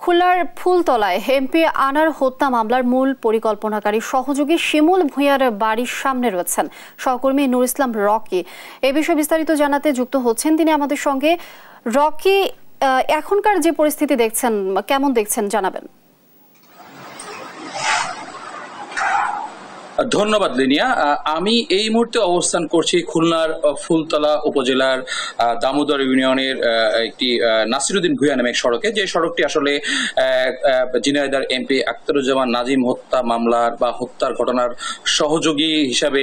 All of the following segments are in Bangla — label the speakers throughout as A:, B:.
A: খুলনার ফুলতলায় এমপি আনার হত্যা মামলার মূল পরিকল্পনাকারী সহযোগী শিমুল ভূঁইয়ার বাড়ির সামনে রয়েছেন সহকর্মী নূর ইসলাম রকি। এ বিষয়ে বিস্তারিত জানাতে যুক্ত হচ্ছেন তিনি আমাদের সঙ্গে। রকি, এখনকার যে পরিস্থিতি দেখছেন কেমন দেখছেন জানাবেন।
B: ধন্যবাদ লিনিয়া। আমি এই মুহূর্তে অবস্থান করছি খুলনার ফুলতলা উপজেলার দামোদর ইউনিয়নের একটি নাসিরউদ্দিন ভূঁইয়া নামে সড়কে, যে সড়কটি আসলে ঝিনাইদহ এমপি আখতারুজ্জামান নাজিম হত্যা মামলার বা হত্যার ঘটনার সহযোগী হিসাবে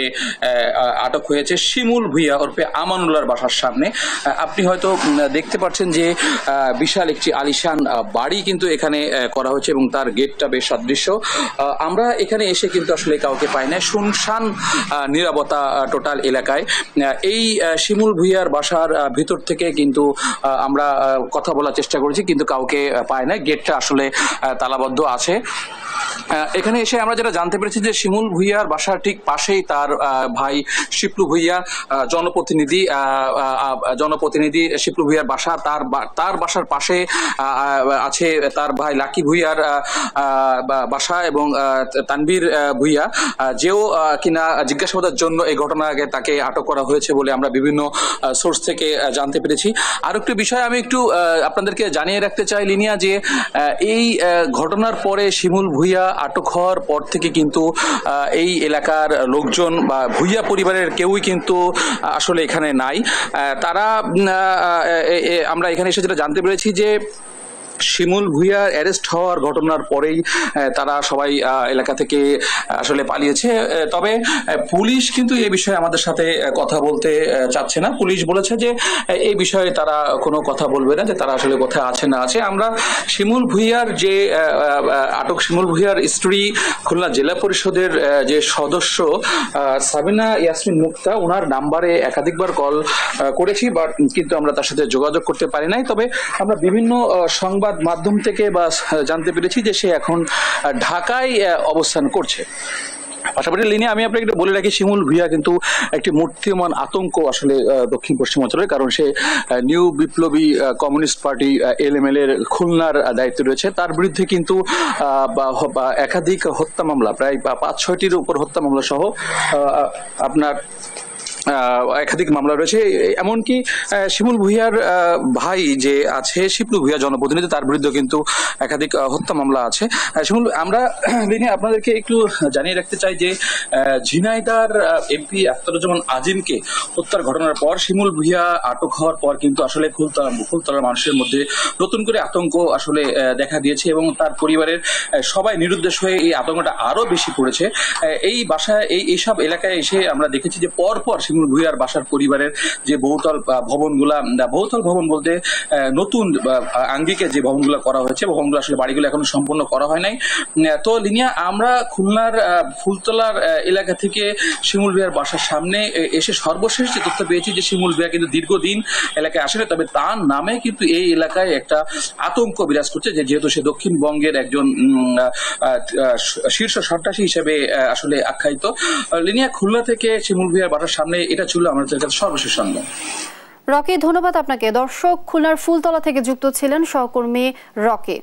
B: আটক হয়েছে শিমুল ভূঁইয়া ওরফে আমানুল্লাহর বাসার সামনে। আপনি হয়তো দেখতে পাচ্ছেন যে বিশাল একটি আলিশান বাড়ি কিন্তু এখানে করা হয়েছে এবং তার গেটটা বেশ সাদৃশ্য। আমরা এখানে এসে কিন্তু আসলে কাউকে পাই না, শুনশান নিরাপত্তা টোটাল এলাকায়। এই শিমুল ভূঁইয়ার বাসার ভিতর থেকে কিন্তু আমরা কথা বলার চেষ্টা করেছি, কিন্তু কাউকে পাই না, গেটটা আসলে তালাবদ্ধ আছে। এখানে এসে আমরা যেটা জানতে পেরেছি যে শিমুল ভূঁইয়ার বাসার ঠিক পাশেই তার ভাই শিপলু ভূঁইয়া জনপ্রতিনিধি শিপলু ভূঁইয়ার বাসা, তার বাসার পাশে আছে তার ভাই লাকি ভূঁইয়ার বাসা এবং তানভীর ভূঁইয়া, যেও কিনা জিজ্ঞাসাবাদের জন্য এই ঘটনাকে তাকে আটক করা হয়েছে বলে আমরা বিভিন্ন সোর্স থেকে জানতে পেরেছি। আর একটি বিষয় আমি একটু আপনাদেরকে জানিয়ে রাখতে চাই লিনিয়া, যে এই ঘটনার পরে শিমুল ভূঁইয়া আটক হওয়ার পর থেকে কিন্তু এই এলাকার লোকজন বা ভূঁইয়া পরিবারের কেউই কিন্তু আসলে এখানে নাই। তারা আমরা এখানে এসে যেটা জানতে পেরেছি যে শিমুল ভূঁইয়ার অ্যারেস্ট হওয়ার ঘটনার পরেই তারা সবাই এলাকা থেকে আসলে পালিয়েছে। তবে পুলিশ কিন্তু এই বিষয়ে আমাদের সাথে কথা বলতে চাচ্ছে না। পুলিশ বলেছে যে এই বিষয়ে তারা কোনো কথা বলবে না, যে তারা আসলে কোথায় আছে না আছে। আমরা শিমুল ভূঁইয়ার যে আটক শিমুল ভূঁইয়ার স্ত্রী খুলনা জেলা পরিষদের যে সদস্য সাবিনা ইয়াসমিন মুক্তা, ওনার নাম্বারে একাধিকবার কল করেছি, বাট কিন্তু আমরা তার সাথে যোগাযোগ করতে পারি নাই। তবে আমরা বিভিন্ন সংবাদ মাধ্যম থেকে বা জানতে পেরেছি যে সে এখন ঢাকায় অবস্থান করছে। পাশাপাশি লিনিয়া আমি আপনাকে একটু বলে রাখি, শিমুল ভূঁইয়া কিন্তু একটি মূর্তিমান আতঙ্ক আসলে দক্ষিণ পশ্চিম অঞ্চলে, কারণ সে নিউ বিপ্লবী কমিউনিস্ট পার্টি LML এর খুলনার দায়িত্ব রয়েছে। তার বিরুদ্ধে কিন্তু একাধিক হত্যা মামলা, প্রায় 5-6টির উপর হত্যা মামলা সহ আপনার একাধিক মামলা রয়েছে। এমনকি শিমুল ভূঁইয়ার ভাই যে আছে শিপলু ভূঁইয়া জনপ্রতিনিধি, তার বিরুদ্ধে কিন্তু একাধিক হত্যা মামলা আছে। শিমুল, আমরা আপনাদেরকে একটু জানিয়ে রাখতে চাই যে ঝিনাইদহ এমপি আখতারুজ্জামান আজিমকে হত্যার ঘটনার পর শিমুল ভূঁইয়া আটক হওয়ার পর কিন্তু আসলে ফুলতলার মানুষের মধ্যে নতুন করে আতঙ্ক আসলে দেখা দিয়েছে এবং তার পরিবারের সবাই নিরুদ্দেশ হয়ে এই আতঙ্কটা আরো বেশি পড়েছে। এই বাসায় এইসব এলাকায় এসে আমরা দেখেছি যে পরপর শিমুল ভূঁইয়ার বাসার পরিবারের যে বহুতল ভবন বলতে নতুন আঙ্গিকে যে ভবনগুলো করা হয়েছে, ভবনগুলো আসলে বাড়িগুলো এখনো সম্পূর্ণ করা হয় নাই। তো লিনিয়া, আমরা খুলনার ফুলতলার এলাকা থেকে শিমুল ভূঁইয়ার বাসার সামনে এসে সর্বশেষ যে তথ্য পেয়েছি যে শিমুল ভূঁইয়া কিন্তু দীর্ঘদিন এলাকায় আসেনি, তবে তার নামে কিন্তু এই এলাকায় একটা আতঙ্ক বিরাজ করছে, যেহেতু সে দক্ষিণবঙ্গের একজন শীর্ষ সন্ত্রাসী হিসেবে আসলে আখ্যায়িত। লিনিয়া, খুলনা থেকে শিমুল ভূঁইয়ার বাসার সামনে এটা ছিল আমাদের কাছে সর্বশেষ সংবাদ।
A: রকি, ধন্যবাদ আপনাকে। দর্শক, খুলনার ফুলতলা থেকে যুক্ত ছিলেন সহকর্মী রকি।